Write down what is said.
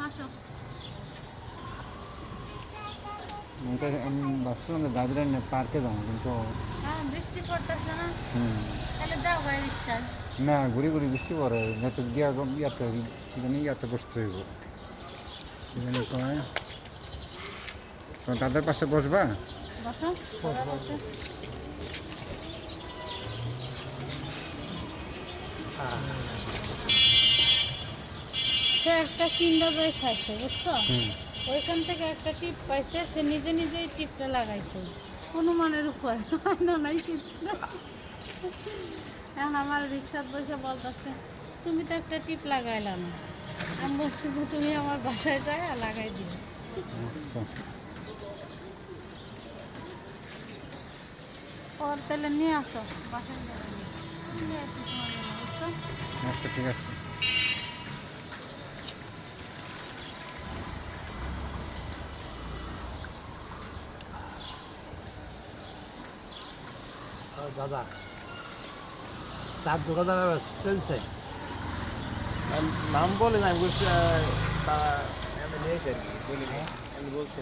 আসো। আমি ভাবছিলাম যে দাবিরা পার্কে যাবো কিন্তু হ্যাঁ, বৃষ্টি পড়তেছে না, হুম তাহলে যাও গায়ে রিক্সায়। না ঘুরি ঘুরি বৃষ্টি পড়ে যাতে গিয়া ইয়াতে জানি ইয়াতে বসতে হইব জানি কয় তো তাদের পাশে বসবা বসো, ওরা বসে। সে একটা কিন্ডার জয় খাইছে, বুঝছো? হুম ওইখান থেকে একটা টিপ পাইছে, সে নিজে নিজেই টিপটা লাগাইছে। অনুমানের উপর না নাই কিছু না। এখন আমার রিক্সার বসে বলতেছে, তুমি তো একটা টিপ লাগাইলা না। আমি বলছি যে, তুমি আমার বাসায় যাই আর লাগাই দিও। আচ্ছা ওর তাহলে নিয়ে আসো, বাসায় যাবে নিয়ে আসো তোমার জন্য, বুঝছো? আচ্ছা ঠিক আছে দাদা চার দোকানদার চলছে নাম বলে না আমি বলছি তারা নিয়েছে বলিনি আমি বলছি